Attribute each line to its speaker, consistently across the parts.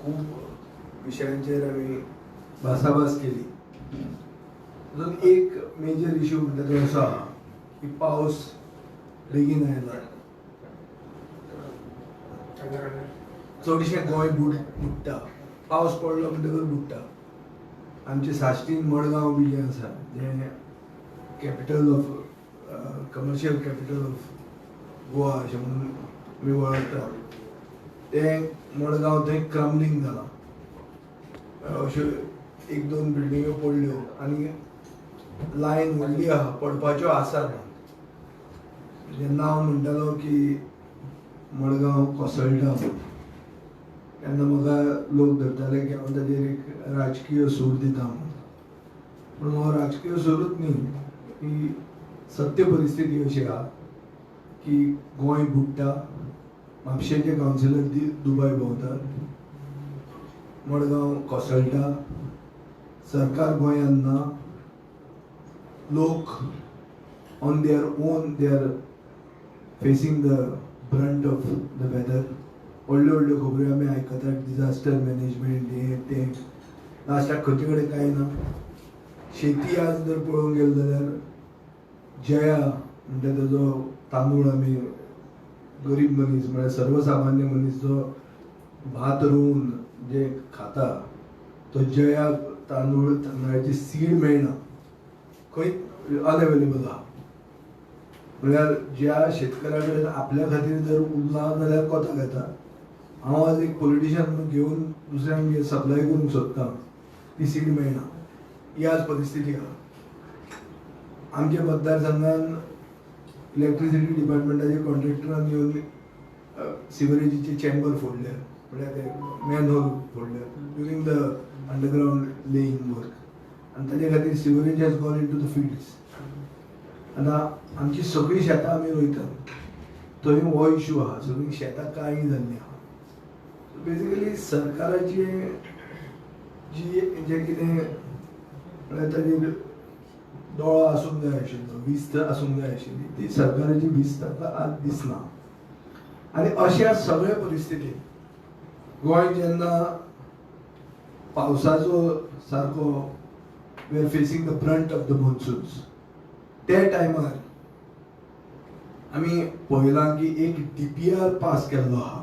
Speaker 1: खूप विषयांचेर आमी भासाभास केली. तातूंत एक मेजर इश्यू म्हणटा तो असो आहा की पावस बेगीन आयला, चडशें गोंय बुडटा. पावस पडलो म्हणटकच बुडटा. आमचे साश्टीन मडगांव बी जें आसा जें capital of commercial capital of Goa अशें म्हणून आमी वळखता, तें मडगांव थंय क्रम्बलिंग जालां. अश्यो एक दोन बिल्डिंग्यो पडल्यो आनी लायन व्हडली आहा, पडपाच्यो आसात. जेन्ना हांव म्हणटालो की मडगांव कोसळटा तेन्ना म्हाका लोक धरताले की हांव ताजेर एक राजकीय सूर दिता म्हणून. पूण हो राजकीय सूरूच न्ही, ही सत्य परिस्थिती अशी आहा की गोंय बुडटा. म्हापशेचे कावन्सिलर दुबय भोंवतात, मडगांव कोसळटा, सरकार गोंयांत ना, लोक on their own they are facing the brunt of the weather. व्हडल्यो व्हडल्यो खबऱ्यो आमी आयकतात, डिजास्टर मॅनेजमेंट हें तें, लास्टाक खंयचे कडेन कांय ना. शेती आज जर पळोवंक गेलो जाल्यार जया म्हणटा ताजो तांदूळ आमी गरीब मनीस म्हळ्यार सर्वसामान्य मनीस जो भात रोवन जे खाता तो जया तांदळाची सीड मेळना, खंय अनअवेलेबल आहा. म्हळ्यार ज्या शेतकारा कडेन आपल्या खातीर जर उरना जाल्यार कोता घेता. हांव आज एक पॉलिटिशियन म्हणून घेवन दुसऱ्यांक सप्लाय करूंक सोदता, ती सीड मेळना. ही आज परिस्थिती आहा. आमच्या मतदारसंघान इलेक्ट्रिसिटी डिपार्टमेंटाच्या कॉन्ट्रॅक्टरान येवन सिवरेजीचे चेंबर फोडल्या, म्हळ्यार ते मॅनहोल फोडल्या during the underground laying work. आनी ताचे खातीर sewerage has gone into the fields. आतां आमची सगळीं शेतां आमी रोयतात, थंय हो इश्यू आहा, सगळीं शेतां काळी जाल्लीं आहा. बेजिकली सरकाराची जें कितें म्हळ्यार ताजेर दोळो आसूंक जाय आशिल्लो, विस्त आसूंक जाय आशिल्ली, ती सरकाराची विस्त आतां आज दिसना. आनी अशा सगळ्या परिस्थितींत गोंय जेन्ना पावसाचो सारको we are facing the brunt of the monsoons, त्या टायमार आमी पळयलां की एक DPR पास केल्लो आहा,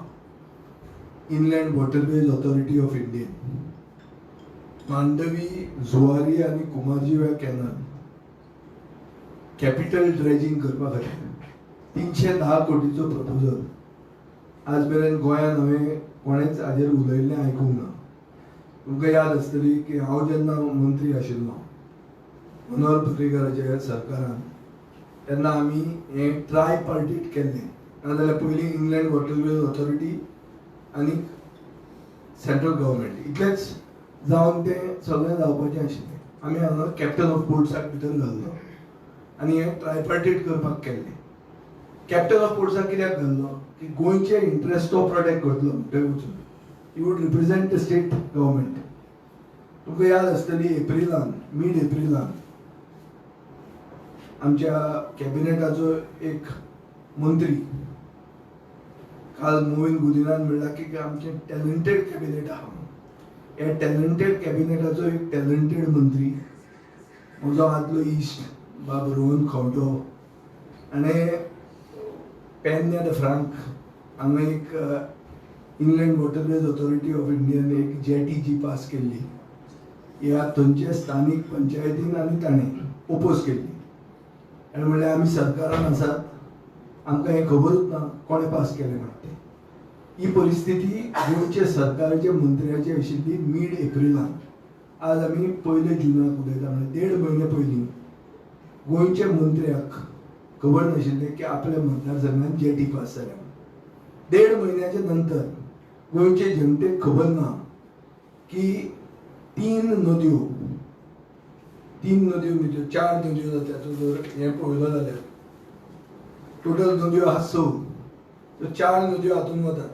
Speaker 1: inland waterways authority of India. Mandovi, Zuari आनी कुमारजुव्या कॅनल कॅपिटल ड्रेजिंग करपा खातीर 310 कोटीचो प्रपोजल. आज मेरेन गोंयांत हांवें कोणेच हाजेर उलयल्लें आयकूंक ना. तुमकां याद आसतली की हांव जेन्ना मंत्री आशिल्लो मनोहर पर्रीकाराच्या सरकारान, तेन्ना आमी हें ट्रायपार्टीट केल्लें. नाजाल्यार पयलीं इनलँड वॉटरवेज ऑथॉरिटी आनी सेंट्रल गव्हर्मेंट इतलेंच जावन तें सगळें जावपाचें आशिल्लें. आमी हांगा कॅप्टन ऑफ पोर्ट्साक भितर घाल्लो आनी हें ट्रायपार्टीट करपाक केल्लें. कॅप्टन ऑफ पोर्ट्साक कित्याक घाल्लो की गोंयचे इंट्रस्ट तो प्रोटेक्ट करतलो थंय वचून. He would represent the state government. तुमकां याद आसतली मिड एप्रिलान आमच्या कॅबिनेटाचो एक मंत्री काल मोविन गुदिनान म्हणला की आमचें टॅलंटेड कॅबिनेट आहा. ह्या टॅलंटेड कॅबिनेटाचो एक टॅलंटेड मंत्री म्हजो आदलो इश्ट बाब रोहन खंवटो, आनी पेडण्या द फ्रांक हांगा एक inland waterways authority of Indian एक जेटी जी पास केल्ली. ह्या थंयचे स्थानीक पंचायतीन आनी ताणें ओपोज केल्ली. आनी म्हणलें आमी सरकारान आसात, आमकां हें खबरूच ना कोणें पास केलें म्हणटा तें. ही परिस्थिती गोंयचे सरकाराच्या मंत्र्याची आशिल्ली मिड एप्रिलान. आज आमी 1 जूनाक उलयता, म्हणजे 1.5 म्हयने पयलीं गोंयच्या मंत्र्याक खबर नाशिल्लें की आपल्या मतदारसंघात जेटी पास जाल्या. 1.5 म्हयन्याच्या नंतर गोंयचे जनतेक खबर ना की 3 नद्यो न्हय 4 नद्यो जात्याचो जर हें पळयलो जाल्यार टोटल नद्यो आहा 6, तर 4 नद्यो हातूंत वतात.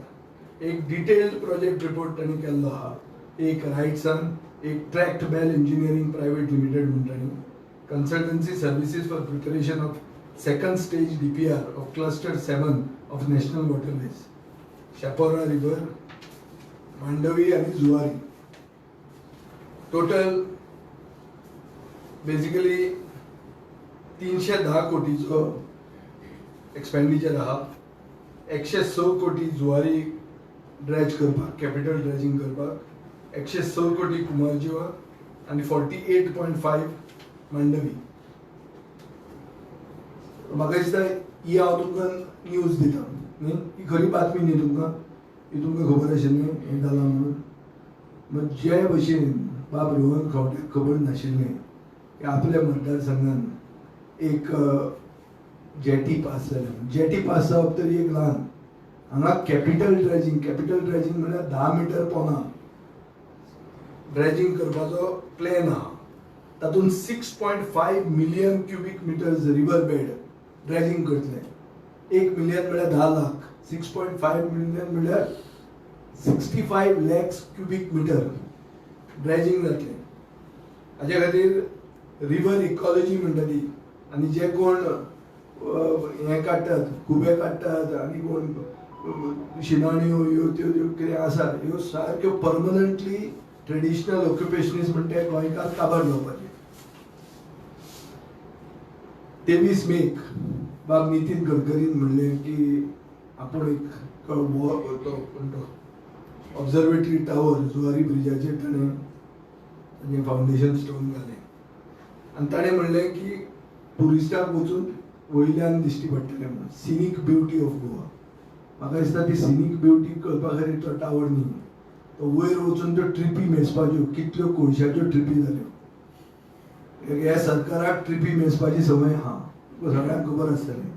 Speaker 1: एक डिटेल्ड प्रोजेक्ट रिपोर्ट तांणी केल्लो आहा. एक रायट्सान, एक Tractebel engineering private limited म्हूण तांणी consultancy services for preparation of second stage DPR of cluster 7 of national waterways, Shapora River, Mandvi आणि जुवारी टोटल बेसिकली 310 कोटीचो एक्सपेंडिचर आहा. 106 कोटी जुवारी ड्रेज करपाक, कॅपिटल ड्रेजिंग करपाक, 106 कोटी कुमारजीवा आणि 48.5 मांडवी. म्हाका दिसता ही हांव तुमकां न्यूज दिता न्ही, ही खरी बातमी न्ही तुमकां, ही तुमकां खबर आशिल्लें हें जालां म्हणून. मग जे भशेन बाब रोहन खंवट्याक खबर नाशिल्लें की आपल्या मतदारसंघात एक जेटी पास जालें. जेटी पास जावप तरी एक ल्हान, हांगा कॅपिटल ड्रेजिंग म्हळ्यार 10 मीटर पोंदा ड्रेजिंग करपाचो प्लॅन आहा. तातूंत 6.5 million cubic metres river bed dredging करतले. 1 मिलियन म्हळ्यार 10 लाख, 6.5 मिलियन म्हळ्यार 65 लॅक्स क्युबिक मिटर ड्रेजिंग जातले. हाजे खातीर रिवर इकॉलॉजी म्हणटा ती, आनी जे कोण हे काडटात, खुबे काडटात आनी कोण शिणाण्यो ह्यो त्यो कितें आसात ह्यो सारक्यो परमनंटली ट्रेडिशनल ऑक्युपेशनिस्ट म्हणटा ते गोंयकार काबार जावपाचे. 23 मेक बाब नितीन गडकरीन म्हणलें की आपूण एक ऑब्झर्वेटरी टावर जुवारी ब्रिजाचेर ताणें फावंडेशन स्टोन घालें आनी ताणें म्हणलें की टुरिस्टाक वचून वयल्यान दिश्टी पडटलें म्हणून सिनीक ब्युटी ऑफ गोवा. म्हाका दिसता ती सिनीक ब्युटी कळपा खातीर तो टावर न्ही, तो वयर वचून त्यो ट्रिपी मेजपाच्यो, कितल्यो कोळशाच्यो ट्रिपी जाल्यो. ह्या सरकाराक ट्रिपी मेजपाची संवय आहा, सगळ्यांक खबर आसतलें.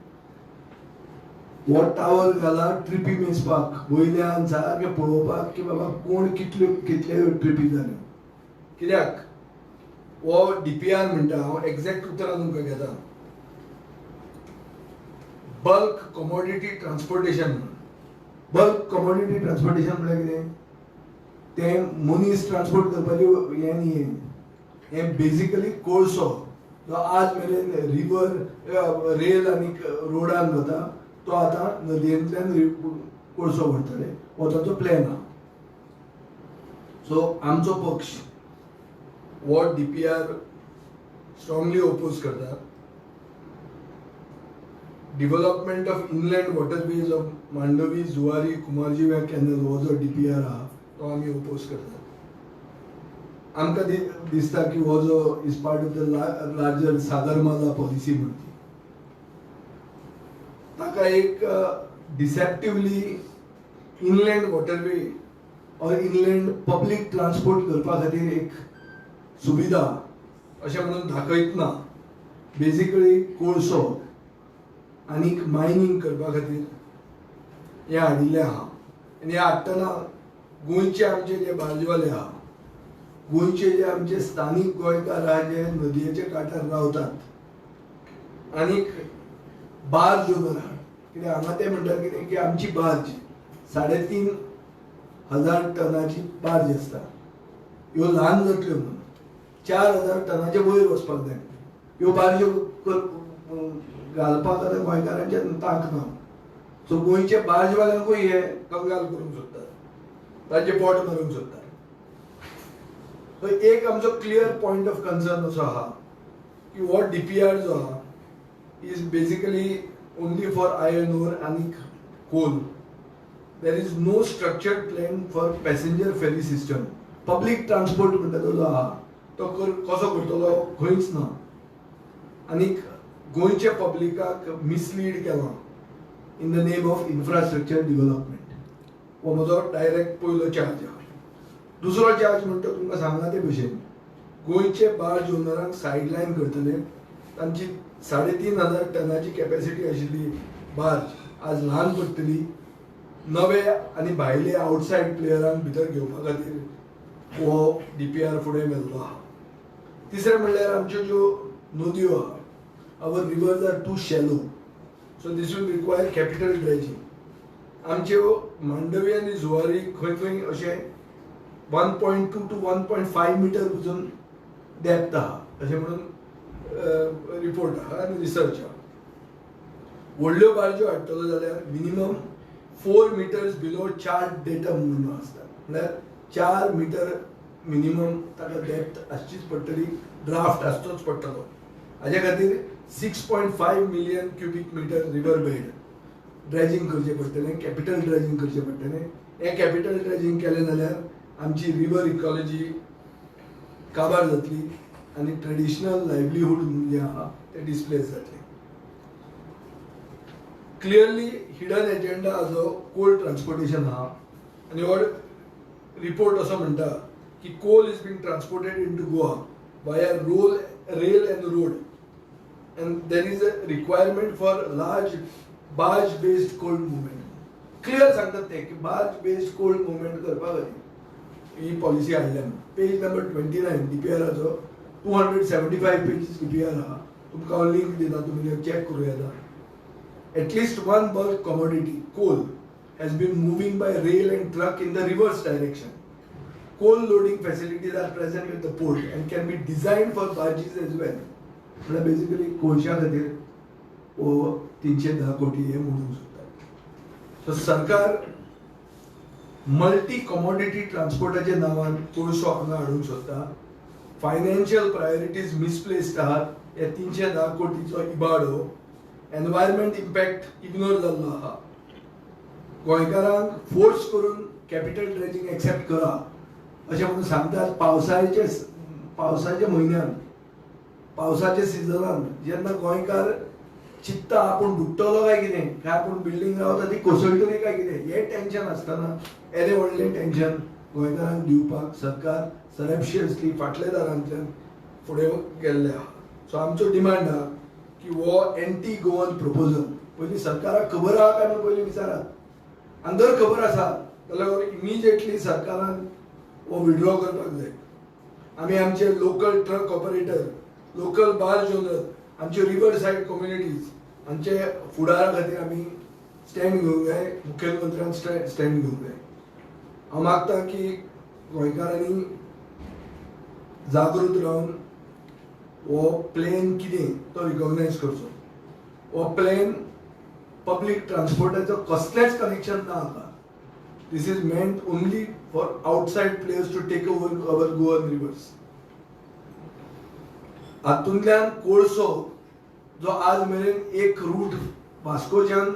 Speaker 1: हो टावर घाला ट्रिपी मेजपाक, वयल्यान सारकें पळोवपाक की बाबा कोण कितल्यो ट्रिपी जाल्यो. कित्याक हो DPR म्हणटा, हांव एक्झॅक्ट उतरां तुमकां घेता, बल्क कमोडिटी ट्रान्सपोर्टेशन म्हणून. बल्क कमोडिटी ट्रान्सपोर्टेशन म्हळ्यार कितें, तें मनीस ट्रान्सपोर्ट करपाचें हें न्ही, हें बेसिकली कोळसो जो आज मेरेन रिवर रेल आनी रोडान वता तो आतां नदयेंतल्यान कोळसो व्हरतले, हो ताचो प्लॅन आहा. सो आमचो पक्ष हो DPR स्ट्रॉंगली ओपोज करता. Development of inland waterways of Mandovi Zuari Cumbarjua canal हो जो DPR आहा तो आमी ओपोज करता. आमकां दिसता की हो जो is part of the larger Sagarmala policy म्हणटी, ताका एक deceptively inland waterway or inland public transport करपा खातीर एक सुविधा अशें म्हणून दाखयतना बेसिकली कोळसो आनी मायनींग करपा खातीर हें हाडिल्लें आहा. आनी हें हाडटना गोंयचे आमचे जे बार्जवाले आहा, गोंयचे जे आमचे स्थानीक गोंयकार आहा जे नदयेच्या कांठार रावतात आनीक बार्ज ओनर आहा, कित्याक हांगा ते म्हणटात कितें की आमची बार्ज 3,500 टनाची बार्ज आसता, ह्यो ल्हान जातल्यो म्हणून 4,000 टनाचे वयर वचपाक जाय. ह्यो बार्ज्यो घालपाक आतां गोंयकारांचे तांक ना. सो गोंयचे बार्जवाल्यांकूय हे कंगाल करूंक सोदतात, तांचे पोट मारूंक सोदतात. सो एक आमचो क्लियर पॉयंट ऑफ कन्सर्न असो आहा की हो DPR जो आहा is basically only for iron ore आनी coal. There is no structured plan for passenger ferry system. Public transport म्हणटा तो जो आहा तो कसो करतलो खंयच ना. आनीक गोंयच्या पब्लिकाक मिसलीड केलां in the name of infrastructure development. हो म्हजो डायरेक्ट पयलो चार्ज आहा. दुसरो चार्ज म्हणटा तुमकां सांगला ते भशेन गोंयचे बार्ज ओनरांक सायडलायन करतले. तांची 3,500 टनाची कॅपॅसिटी आशिल्ली बार्ज आज ल्हान पडटली. नवे आनी भायले आवटसायड प्लेयरांक भितर घेवपा खातीर हो DPR फुडें मेल्लो आहा. तिसरें म्हणल्यार आमच्यो ज्यो नदयो आहा, our rivers are too shallow, so this will require capital dredging. आमच्यो मांडवी आनी जुवारी खंय खंय अशें 1.2 to 1.5 मीटर पसून डेप्थ आहा अशें म्हणून रिपोर्ट आहा आनी रिसर्च आहा. व्हडल्यो बार्ज्यो हाडटलो जाल्यार minimum 4 metres below chart datum म्हणून आसता. म्हळ्यार 4 मीटर मिनिमम ताका डेप्थ आसचीच पडटली, ड्राफ्ट आसचोच पडटलो. हाजे खातीर 6.5 million cubic metre river bed dredging करचें पडटलें, कॅपिटल ड्रेजिंग करचें पडटलें. हें कॅपिटल ड्रेजिंग केलें जाल्यार आमची रिवर इकॉलॉजी काबार जातली आनी ट्रेडिशनल लायव्हलीहूड जें आहा तें डिस्प्लेस जातलें. क्लियरली हिडन एजेंडा जो कोल ट्रान्सपोर्टेशन आहा आनी हो रिपोर्ट असो म्हणटा की coal is been transported in to Goa via rail and road and there is a requirement for large barge based coal movement. Clear सांगतात ते की barge based coal movement करपा खातीर ही पॉलिसी हाडल्या. पेज नंबर 29 डीपीआराचो 275 पेजीस डीपीआर आहा. तुमकां हांव link दिता, तुमी चेक करूं येता. At least one bulk commodity, coal, has been moving by rail and truck in the reverse direction. Coal loading facilities are present at the port and can be designed for barges as well. म्हळ्यार basically कोळशा खातीर वो 310 कोटी हे मोडूंक सोदतात. So सरकार multi commodity ट्रान्सपोर्टाच्या नांवान कोळसो हांगा हाडूंक सोदता. फायनान्शियल प्रायोरिटीज मिसप्लेस्ड आहात. हे 310 कोटीचो इबाडो एनवायरमेंट इम्पॅक्ट इग्नोर जाल्लो आहा. गोंयकारांक फोर्स करून कॅपिटल ड्रेजिंग एक्सेप्ट करा अशें म्हणून सांगतात. पावसाच्या म्हयन्यान पावसाच्या सिजनान जेन्ना गोंयकार चित्ता आपूण बुडटलो काय कितें, काय आपूण बिल्डींग रावता ती कोसळटली काय कितें, हें टेन्शन आसतना येदें व्हडलें टेन्शन गोंयकारांक दिवपाक सरकार सरॅप्शियसली फाटल्या दारांतल्यान फुडें गेल्लें आहा. सो आमचो डिमांड आहा की हो एंटी गोवन प्रपोजल पयलीं सरकाराक खबर आहा काय म्हणून पयलीं विचारात. आनी जर खबर आसा जाल्यार इमिजिएटली सरकारान हो विड्रॉ करपाक जाय. आमी आमचे local truck operator, local barge owner, आमचे रिवर सायड कम्युनिटीज हांचे फुडारा खातीर आमी स्टँड घेवंक जाय. मुख्यमंत्र्यान स्टँड घेवंक जाय. हांव मागता की गोंयकारांनी जागृत रावन हो प्लेन कितें तो रिकॉग्नायज करचो. हो प्लेन पब्लीक ट्रान्सपोर्टाचो कसलेंच कनेक्शन ना हाका. This is meant only for outside players to take over our Goan rivers. हातूंतल्यान कोळसो जो आज मेरेन एक रूट वास्कोच्यान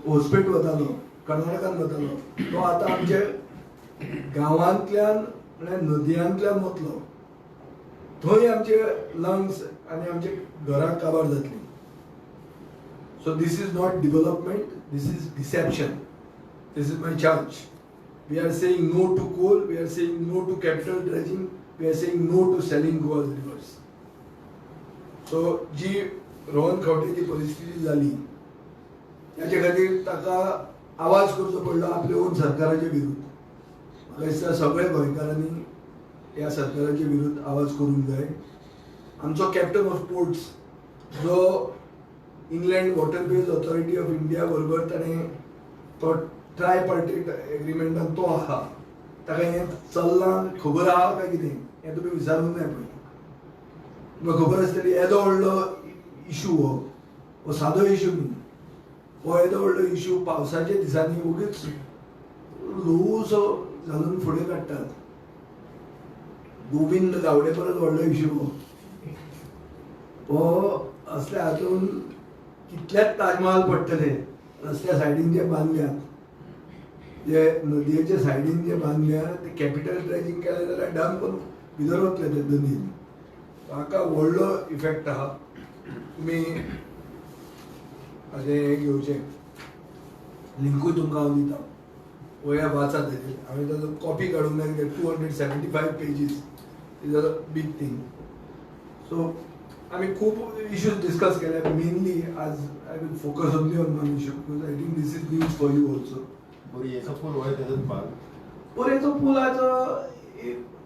Speaker 1: होसपेट वतालो, कर्नाटकान वतालो, तो आतां आमच्या गांवांतल्यान म्हळ्यार नदयांतल्यान वतलो. थंय आमचे लंग्स आनी आमचे घरां काबार जातली. So this is not development, this is deception. This is my charge. We are saying no to coal, we are saying no to capital dredging, we are saying no to selling Goa's rivers. So जी रोहन खंवटेची परिस्थिती जाली त्याच्या खातीर ताका आवाज करचो पडलो आपल्या ओन सरकाराच्या विरुद्ध. म्हाका दिसता सगळ्या गोंयकारांनी ह्या सरकाराच्या विरुद्ध आवाज करूंक जाय. आमचो कॅप्टन ऑफ पोर्ट्स जो England waterways authority of India बरोबर ताणें तो ट्रायपार्टीट एग्रीमेंटान तो आहा. ताका हें चल्लां खबर आहा काय कितें हें तुमी विचारूंक जाय. पळय तुमकां खबर आसतली येदो व्हडलो इशू हो सादो इशू न्ही. हो येदो व्हडलो इशू पावसाच्या दिसांनी उगीच ल्हवूसो घालून फुडें काडटात. गोविंद गावडे परत व्हडलो इशू हो असल्या हातून कितलेच ताजमहल पडटले रस्त्या सायडीन जे बांदल्यात, जे नदयेच्या सायडीन जे बांदल्यात ते कॅपिटल ड्रेजिंग केलें जाल्यार डॅम करून भितर वतले ते नदीन. हाका व्हडलो इफेक्ट आहा. तुमी हाजें हें घेवचें, लिंकूय तुमकां हांव दिता, वया वाचात तेजेर. हांवें ताजो कॉपी काडूंक जाय कित्याक 275 pages is a big thing. So आमी खूब इश्यूज डिस्कस केले. मेनली आज I will focus only on one issue because I think this is news for you also.
Speaker 2: बोरयेचो पूल हो तेजोच भाग.
Speaker 1: बोरयेचो पुलाचो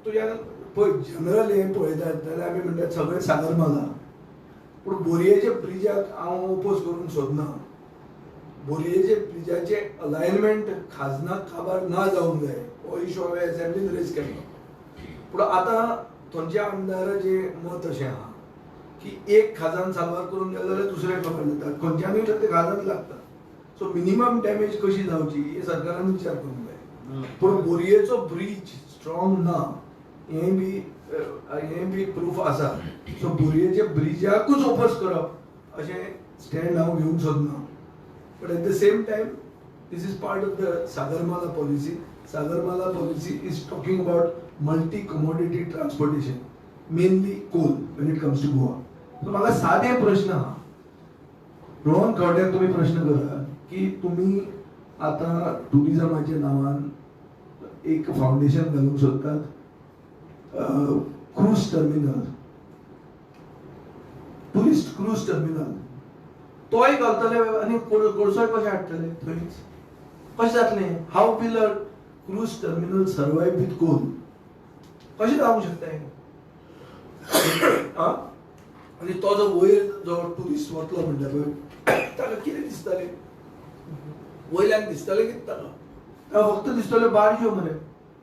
Speaker 1: तुज्या पळय जनरल हें पळयतात जाल्यार आमी म्हणटात सगळें सागरमाला. पूण बोरयेच्या ब्रिजाक हांव ओपोज करूंक सोदना. बोरयेचे ब्रिजाचे अलायनमेंट खाजनाक काबार ना जावंक जाय. हो इश्यू हांवें एसेंब्लीन रेज केल्लो. पूण आतां थंयच्या आमदाराचें मत अशें आहा की एक खाजन सारवार करून गेलो जाल्यार दुसरें खबर जाता. खंयच्यानूय तर ते खाजन लागता. सो मिनिमम डॅमेज कशी जावची हे सरकारान विचार करूंक जाय. पूण बोरयेचो ब्रीज स्ट्रॉंग ना हे बी प्रूफ आसा. सो बोरयेच्या ब्रिजाकूच ओपोज करप अशें स्टँड हांव घेवंक सोदना. But at the same time this is part of the Sagarmala policy. Sagarmala policy is talking about multi-commodity transportation, mainly coal when it comes to Goa. So म्हाका सादे प्रश्न आहा. रोहन खंवट्याक तुम्ही प्रश्न करा की तुम्ही आता टुरिझमाच्या नावान एक फाउंडेशन घालूंक सोदतात cruise terminal, tourist cruise terminal तोय घालतले आनी कोळसोय कशें हाडटले थंयच कशें जातलें? How will a cruise terminal survive with coal? कशें जावंक शकता हें? आनी तो जो वयर जो टुरिस्ट वतलो म्हणटा पळय ताका कितें दिसतलें? वयल्यान दिसतलें कितें ताका फक्त दिसतल्यो बारज्यो मरे.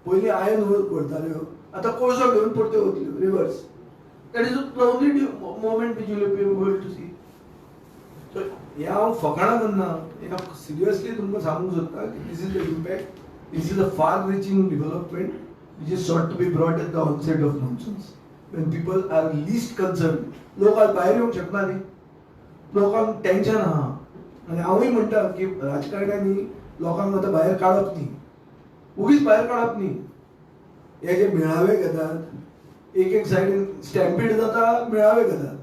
Speaker 1: पयलीं आयन व्हरताल्यो, आतां कोळसो घेवन परत्यो वतल्यो rivers. That is the only moment which you will be able to see. हे हांव फकाणां करना, हांव सिरियसली तुमकां सांगूंक सोदता की this is the impact. This is a far reaching development which is sought to be brought at the onset of monsoons when people are least concerned. लोक आज भायर येवंक शकना न्ही, लोकांक टेन्शन आहा. आनी हांवूय म्हणटा की राजकारण्यांनी लोकांक आतां भायर काडप न्ही, उगीच भायर काडप न्ही. हे जे मेळावे घेतात, एक सायडीन स्टॅम्पीड जाता, मेळावे घेतात,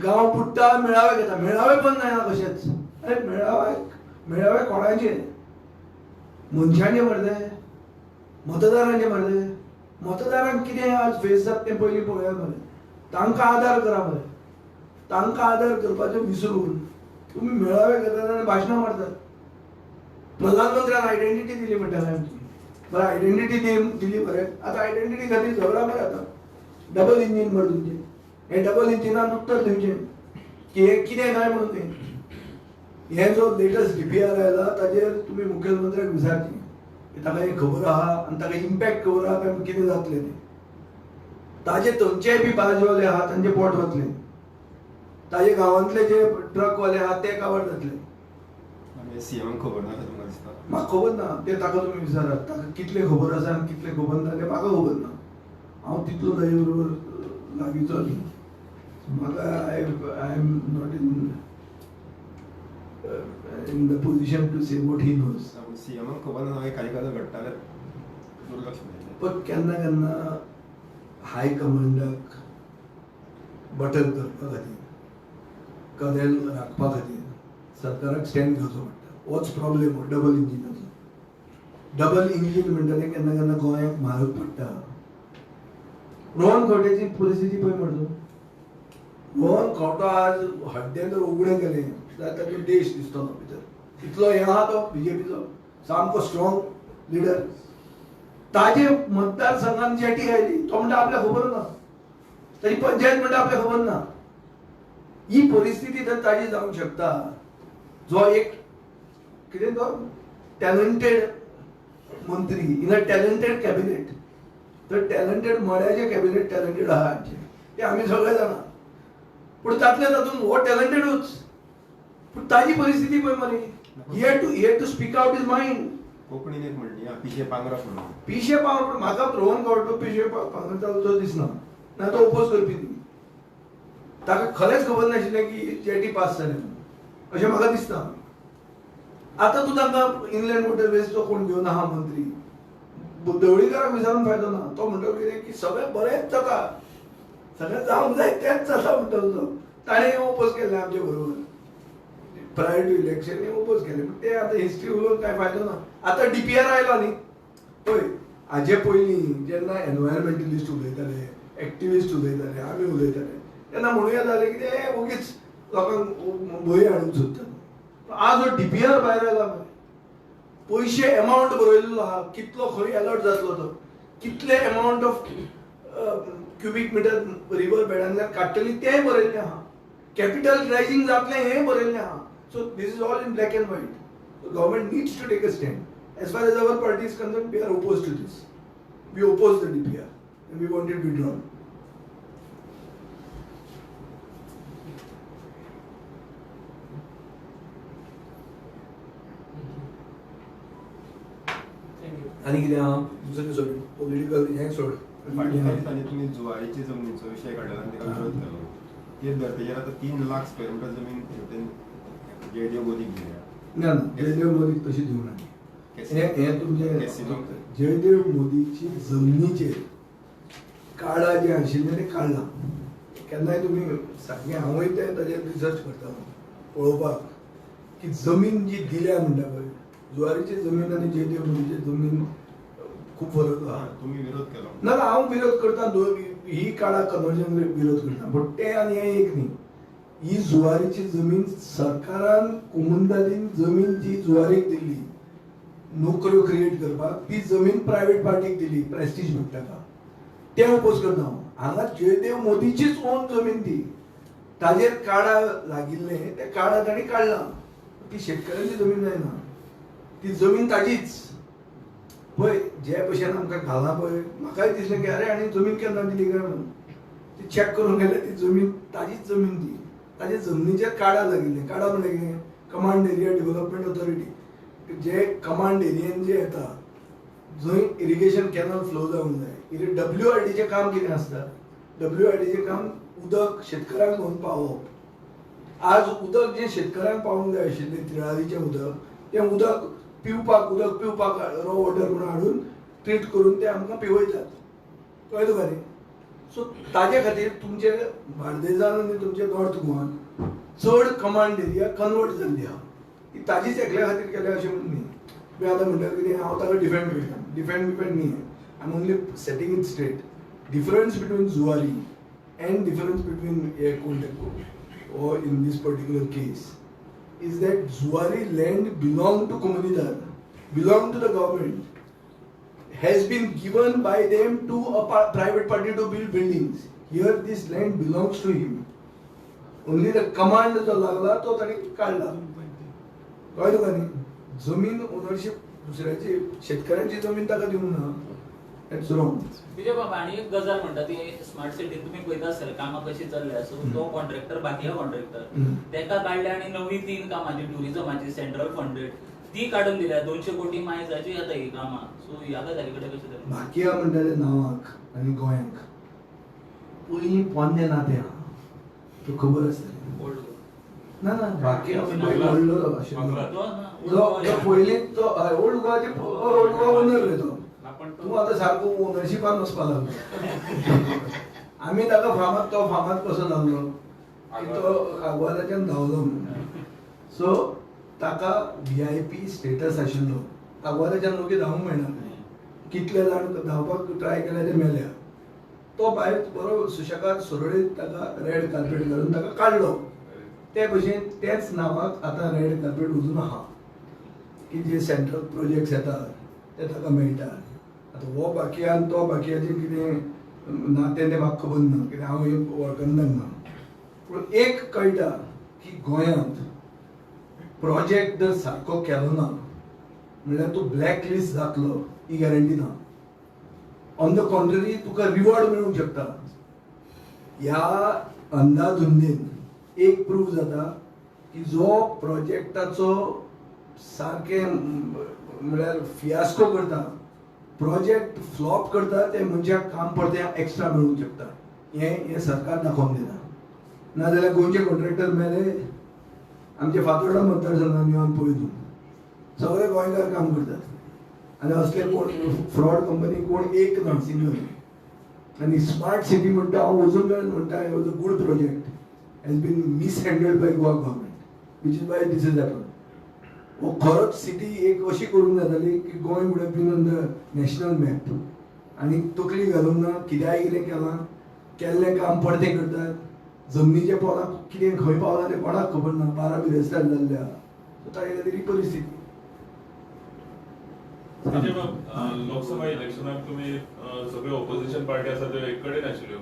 Speaker 1: गांव बुडटा, मेळावे घेता. मेळावे पण जायना कशेंच. अरे मेळावे कोणाचे? मनशांचे मरते, मतदारांचे मरते. मतदारांक कितें आज फेस जाता तें पयलीं पळोवया मरे. तांकां आदार करा मरे. तांकां आदार करपाचें विसरून तुमी मेळावे घेतात आनी भाशणां मारतात. प्रधानमंत्र्यान आयडेंटिटी दिली म्हणटाले आमची. बरें आयडेंटिटी दिली बरें. आतां आयडेंटिटी खातीर झगडा मरे आतां. डबल इंजीन मरे तुमचें. हे डबल इंजिनान उत्तर दिवचें की हे कितें काय म्हणून तें. हे जो लेटस्ट DPR आयला ताजेर तुमी मुखेलमंत्र्याक विचारची ताका हे खबर आहा आनी ताका इम्पॅक्ट खबर आहा काय कितें जातलें तें. ताजे थंयचे बी बाजवाले आहा तांचे पोट वतलें. ताजे गांवांतले जे ट्रकवाले आहा ते काबार जातले.
Speaker 2: सीएम खबर ना तुमकां दिसता?
Speaker 1: म्हाका खबर ना. ते ताका तुमी विचारात. ताका कितले खबर आसा आनी कितले खबर ना तें म्हाका खबर ना. हांव तितलो ताजे बरोबर लागींचो न्ही. म्हाका I am not in the position to say what he knows.
Speaker 2: CM खबर ना काही काळ घडटाले दुर्लक्ष जालें.
Speaker 1: पण केन्ना केन्ना हाय कमांडाक बटन करपा खातीर, कदेल राखपा खातीर सरकाराक स्टँड घेवचो पडटा. होच प्रॉब्लेम डबल इंजिनाचो. डबल इंजीन म्हणटलें केन्ना केन्ना गोंयाक म्हारग पडटा. रोहन खंवट्याची परिस्थिती पळय म्हणटो. रोहन खंवटो आज हड्ड्यान जर उगडें केलें जाल्यार ताचो देश दिसतलो भितर. इतलो हे आहा तो BJPचो सामको स्ट्रॉंग लिडर. ताजे मतदारसंघात जेटी आयली तो म्हणटा आपल्या खबर ना. ताची पंचायत म्हणटा आपल्या खबर ना. ही परिस्थिती जर ताजी जावंक शकता, जो एक कितें तो टॅलंटेड मंत्री इन अ टॅलंटेड कॅबिनेट. तर टॅलंटेड मड्याचे कॅबिनेट टॅलंटेड आहा आमचे, ते आमी सगळे जाणा. पूण तातले तातून हो टॅलंटेडूच. पूण ताजी परिस्थिती पळय मरे. he had to speak out his mind.
Speaker 2: कोंकणीन एक म्हणली पिशे पांगरा म्हणून. पिशे
Speaker 1: पांगरा म्हाका रोहन खंवटो पिशे पांगरतालो दिसना. ना तो ओपोज करपी ती. ताका खरेंच खबर नाशिल्लें की जेटी पास जालें अशें म्हाका दिसता. आतां तूं तांकां इनलँड वॉटरवेजचो कोण घेवन आहा मंत्री, ढवळीकाराक विचारून फायदो ना. तो म्हणटा कितें की सगळें बरेंच जाता, सगळें जावंक जाय तेंच जाता म्हणटालो तो. ताणें ओपोज केलें आमचे बरोबर प्रायर टू इलेक्शन ओपोज केले. पण ते आता हिस्ट्री उलोवन काय फायदो ना. आता DPR आयलो न्ही पळय. हाजे पयलीं जेन्ना एनवायरमेंटलिस्ट उलयताले, एक्टिविस्ट उलयताले, आमी उलयताले तेन्ना म्हणूया जालें की ते उगीच लोकांक भंय हाडूंक सोदतात. आज हो DPR भायर आयला मरे. पयशे एमावंट बरयल्लो आहा, कितलो खंय अलर्ट जातलो तो, कितले amount of cubic metre river बेडांतल्यान काडटली तेंय बरयल्लें आहा. कॅपिटल रायझींग जातलें हें बरयल्लें आहा. So this is all in black and white. The government needs to take a stand. As far as our party is concerned, we are opposed to this. We oppose the DPR and we want it withdrawn. आनी कितें आहा दुसरें सोड political हें सोड
Speaker 2: फाटल्या दिसांनी तुम्ही जुवारीची जमनीचो विशय काडला आनी ताका विरोध केलो ते धर्तेचेर आतां 3 लाख स्क्वेअर मिटर जमीन जेडीओ मोदीक दिल्या
Speaker 1: ना जयदेव मोदीक तशी दिवं ना हे तुमचे
Speaker 2: कॅसिनो
Speaker 1: जयदेव मोदीची जमनीचेर काळा जे आशिल्लें तें काडलां केन्नाय तुमी सारकें हांवूय तें ताजेर रिसर्च करता पळोवपाक की जमीन जी दिल्या म्हणटा पळय जुवारीची जमीन आनी जयदेव मोदीची जमीन खूब फरक आहा
Speaker 2: तुम्ही विरोध केलो
Speaker 1: ना हांव विरोध करता ही काळा कन्वर्जन विरोध करता बट तें आनी हें एक न्ही ही जुवारीची जमीन सरकारान कुमुंदालीन जमीन जी जुवारीक दिल्ली नोकऱ्यो क्रिएट करपाक ती जमीन प्रायव्हेट पार्टीक दिली प्रेस्टीज म्हणटा ताका तें ओपोज करता हांव हांगा जयदेव मोदीचीच ओन जमीन ती ताजेर काळा लागिल्लें तें काळा ताणी काडलां ती शेतकऱ्यांची जमीन जायना ती जमीन ताजीच पळय जे भशेन आमकां घाला पळय म्हाकाय दिसलें की अरे आनी जमीन केन्ना दिली काय म्हणून ती चॅक करून गेल्यार ती जमीन ताजीच जमीन ती ताजे जमनीचेर काडा लागिल्लें काडा म्हणजे कितें कमांड एरिया डेव्हलपमेंट ऑथॉरिटी जे कमांड एरियेन जे येता जंय इरिगेशन कॅनल फ्लो जावंक जाय WRDचें काम कितें आसता WRDचें काम उदक शेतकऱ्यांक व्हरून पावोवप आज उदक जें शेतकऱ्यांक पावोवंक जाय आशिल्लें तिळारीचें उदक तें उदक पिवपाक रॉ वॉटर म्हणून हाडून ट्रीट करून ते आमकां पिवयतात कळ्ळें तुका न्ही सो ताजे खातीर तुमचे बार्देजान आनी तुमचे नॉर्थ गोवान चड कमांड एरिया कन्वर्ट जाल्ली आहा ती ताजीच एकल्या खातीर केल्या अशें म्हणून न्ही तुमी आतां म्हणटात कितें हांव ताका डिफेंड करता डिफेंड न्ही I am only setting it straight difference between Zuari end difference between हे कोण or in this particular case is that Zuari land belong to Comunidad, belong to the government, has been given by them to a private party to build buildings. Here this land belongs to him. Only the command जो लागला तो ताणी काढला कळलं का न्ही जमीन ownership दुसऱ्याची शेतकऱ्यांची जमीन ताका दिवंक ना इट्स रॉंग
Speaker 3: विजय बाबा आणि एक गजाल म्हणटा ती स्मार्ट सिटी तुम्ही पळयता आसतले कामां कशी चल्ल्या सो तो कॉन्ट्रॅक्टर बाकी कॉन्ट्रॅक्टर तेका काडले आणि नवी 3 कामांची टुरिझमाची सेंट्रल फंडेड ती काढून दिल्या 200 कोटी मायजाची आता ही कामां सो ह्या गजाली कडेन कशें जालें
Speaker 1: बाकी म्हणटा ते नावाक आनी गोंयांक पयलीं पोन्ने नाते आहा तूं खबर आसतलें ना ना बाकी व्हडलो आशिल्लो तो पयलीं तो ओल्ड गोवाचे ओल्ड गोवा ओनर रे तो तूं आतां सारको ओनरशिपान वचपा लागलो आमी ताका फामाद तो फामाद कसो जाल्लो की तो आग्वादाच्यान धांवलो म्हणून सो ताका VIP स्टेटस आशिल्लो आग्वादाच्यान लोक धांवूंक मेळना कितले जाण धांवपाक ट्राय केले ते मेल्या तो भायर बरो सुशेगाद सुरळीत ताका रेड कार्पेट घालून ताका काडलो ते भशेन तेच नावाक आतां रेड कार्पेट अजून आहा की जे सेंट्रल प्रोजेक्ट्स येतात ते ताका मेळटात आतां हो बाकी आनी तो बाकीयाचें कितें नातें तें म्हाका खबर ना कित्याक हांव हे वळखना ना पूण एक कळटा की गोंयांत प्रोजेक्ट जर सारको केलो ना म्हणल्यार तूं ब्लॅक लिस्ट जातलो ही गॅरंटी ना on the contrary Tuka reward मेळूंक शकता ह्या अंधाधुंदीन एक प्रूफ जाता की जो प्रोजेक्टाचो सारकें म्हळ्यार फियास्को करता प्रोजेक्ट फ्लॉप करता ते मनशाक काम परते एक्स्ट्रा मेळूंक शकता हे सरकार दाखोवन दिना नाजाल्यार गोंयचे कॉन्ट्रॅक्टर मेले आमचे फातोर्डा मतदारसंघान येवन पळय तूं सगळे गोंयकार काम करतात आनी असले कोण फ्रॉड कंपनी कोण एक ना सिंगल आनी स्मार्ट सिटी म्हणटा हांव अजून मेरेन म्हणटा हे was a good project has been mishandled by Goa government which is why this is happen वो खरोच सिटी एक अशी करूंक जाताली की गोंय would have been on the national map आनी तकली घालूंक ना कित्याक कितें केलां केल्लें काम पडतें करतात जमनीच्या पोराक कितें खंय पावलां तें कोणाक खबर ना 12 बिरेस्तार जाल्ल्या सो ताचे खातीर ही परिस्थिती
Speaker 4: लोकसभा इलेक्शनाक तुम्ही सगळे ऑपोजिशन पार्टी आसा त्यो एक कडेन आशिल्ल्यो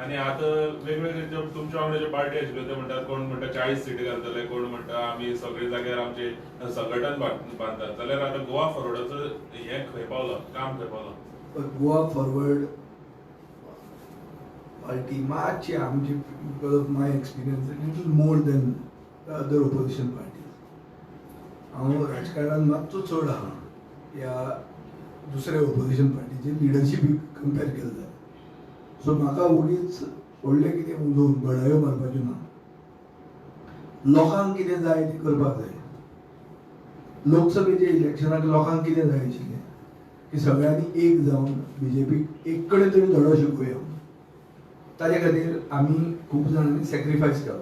Speaker 4: आनी आतां वेगवेगळे तुमच्या वांगडा पार्टी आशिल्ल्यो ते म्हणटात कोण म्हणटा 40 सीटी घालतले कोण म्हणटा आमी सगळे जाग्यार आमचे संघटन बांदतात जाल्यार आतां गोवा फॉरवर्डाचो हे खंय पावलो काम खंय पावलो
Speaker 1: गोवा फॉरवर्ड पार्टी मातशी आमची because of my experience little more than other opposition party हांव राजकारणांत मातसो चड आहा ह्या दुसऱ्या ऑपोजिशन पार्टीचे लिडरशीप कंपेर केलं जाय. सो म्हाका उगीच व्हडलें कितें उलोवन बडायो मारपाच्यो ना. लोकांक कितें जाय तें करपाक जाय. लोकसभेच्या इलेक्शनाक लोकांक कितें जाय आशिल्लें की सगळ्यांनी एक जावन बीजेपीक एक कडेन तरी धडो शिकोवया. ताजे खातीर आमी खूब जाणांनी सॅक्रिफायस केलो.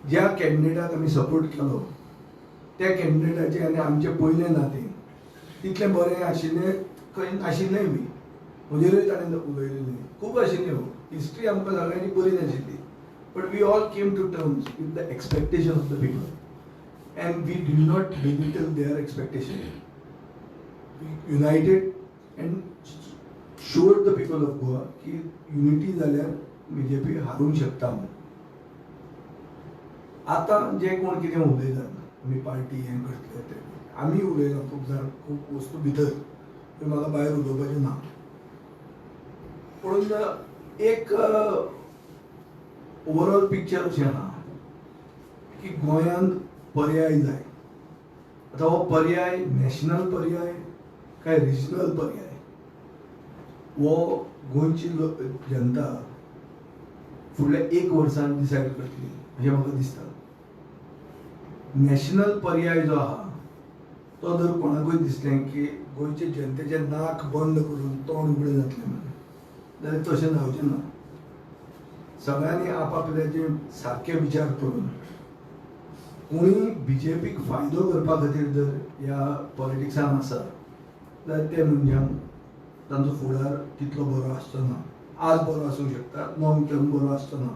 Speaker 1: ज्या कॅन्डिडेटाक आमी सपोर्ट केलो त्या कॅन्डिडेटाचे आनी आमचे पयलें नातें तितलें बरें आशिल्लें खंय नाशिल्लेंय बी. म्हजेरूय ताणें उलयलेलें खूब आशिल्लें. हिस्ट्री आमकां सगळ्यांची बरी नाशिल्ली. But we all came to terms with the expectation of the people and we did not limited their expectation. We united and showed the people of Goa की युनिटी जाल्यार बीजेपी हारूंक शकता म्हणून. आतां जे कोण कितें उलयतात आमी पार्टी हें करतले ते आमी उलयला खूब जाण खूब वस्तू भितर त्यो म्हाका भायर उलोवपाचें ना. पूण एक ओवरऑल पिक्चर अशें आहा की गोंयांत पर्याय जाय. आतां हो पर्याय नॅशनल पर्याय काय रिजनल पर्याय वो गोंयची जनता फुडल्या 1 वर्सान डिसायड करतली अशें म्हाका दिसता. नॅशनल पर्याय जो आहा तो जर कोणाकूय दिसलें की गोंयचे जनतेचें नाक बंद करून तोंड उगडें जातलें म्हणून जाल्यार तशें जावचें ना. सगळ्यांनी आपापल्याचे सारके विचार करून कोणीय बीजेपीक फायदो करपा खातीर जर ह्या पॉलिटिक्सान आसा जाल्यार ते मनशांक तांचो फुडार तितलो बरो आसचो ना. आज बरो आसूंक शकता, लॉंग टर्म बरो आसचो ना.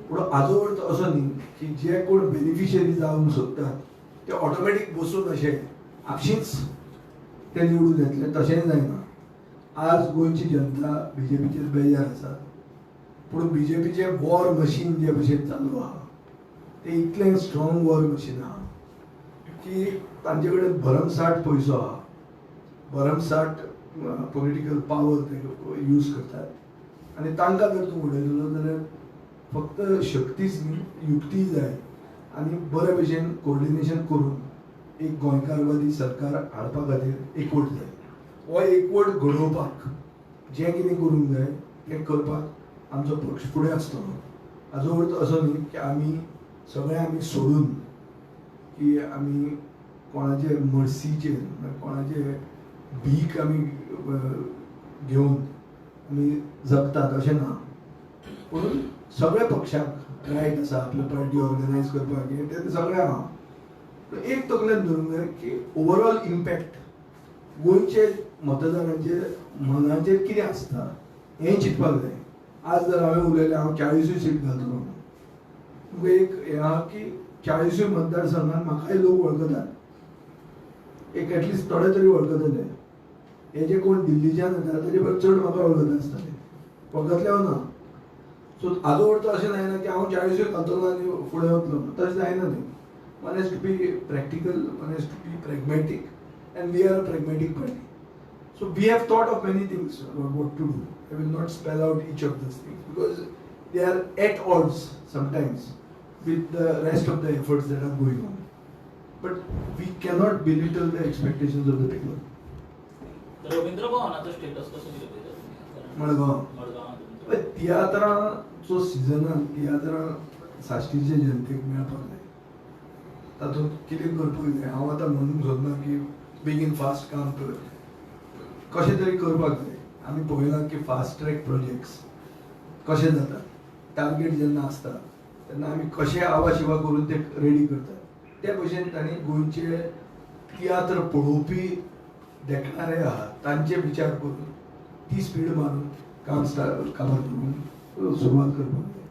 Speaker 1: पूण हाजो अर्थ असो न्ही की जे कोण बेनिफिशियरी जावंक सोदतात ते ऑटोमॅटीक बसून अशें आपशींच ते निवडून येतले तशेंय जायना. आज गोंयची जनता बीजेपीचेर बेजार आसा. पूण बीजेपीचें वॉर मशीन जे भशेन चालू आहा ते इतलें स्ट्रॉंग वॉर मशीन आहा की तांचे कडेन भरमसाट पयसो आहा. भरमसाट पॉलिटिकल पावर ते यूज करतात आनी तांकां जर तूं उडयलो जाल्यार फक्त शक्तीच न्ही युक्ती जाय आनी बरे भशेन कोऑर्डिनेशन करून एक गोंयकारवादी सरकार हाडपा खातीर एकवट जाय. हो एकवट घडोवपाक जें कितें करूंक जाय तें करपाक आमचो पक्ष फुडें आसतलो. हाजो अर्थ असो न्ही की आमी सोडून की आमी कोणाचे मर्सीचेर कोणाचे भीक आमी घेवन आमी जगतात अशें ना. पूण सगळ्या पक्षांक रायट आसा आपली पार्टी ऑर्गनायज करपाक ते सगळ्यांक आहा. एक तकलेन धरूंक जाय की ओवरऑल इम्पॅक्ट गोंयचे मतदारांचेर मनाचेर कितें आसता हें चिंतपाक जाय. आज जर हांवें उलयलें हांव 40 सीट घालतलो तुमकां एक हें आहा की 40 मतदारसंघात म्हाकाय लोक वळखतात. एक एटलिस्ट थोडे तरी वळखतले. हे जे कोण दिल्लीच्यान येता तेजे परस चड म्हाका वळखता आसतले. वळखतले ना. सो हाजो अर्थ अशें जायना की हांव 40 घालतलो आनी फुडें वतलो तशें जायना न्ही. One has to be practical, one has to be pragmatic and we are a pragmatic party. So we have thought of many things about what to do. I will not spell out each of those things because they are at odds sometimes with the rest of the efforts that are going on. But we cannot belittle the expectations of the people.
Speaker 3: Ravindra भवनाचो status कसो कितें
Speaker 1: मडगांव तियात्राचो सिजनान तियात्रां साश्टीचे जनतेक मेळपाक जाय. तातूंत कितें करपाक जाय हांव आतां म्हणूंक सोदना की बेगीन फास्ट काम कर. कशें तरी करपाक जाय. आमी पळयलां की फास्ट ट्रॅक प्रोजेक्ट्स कशें जातात. टार्गेट जेन्ना आसता तेन्ना आमी कशें आवाशिवा करून ते रेडी करतात. त्या भशेन तांणी गोंयचे तियात्र पळोवपी देखणारे आहात तांचे विचार करून ती स्पीड मारून कामार करून सुरवात करपाक जाय.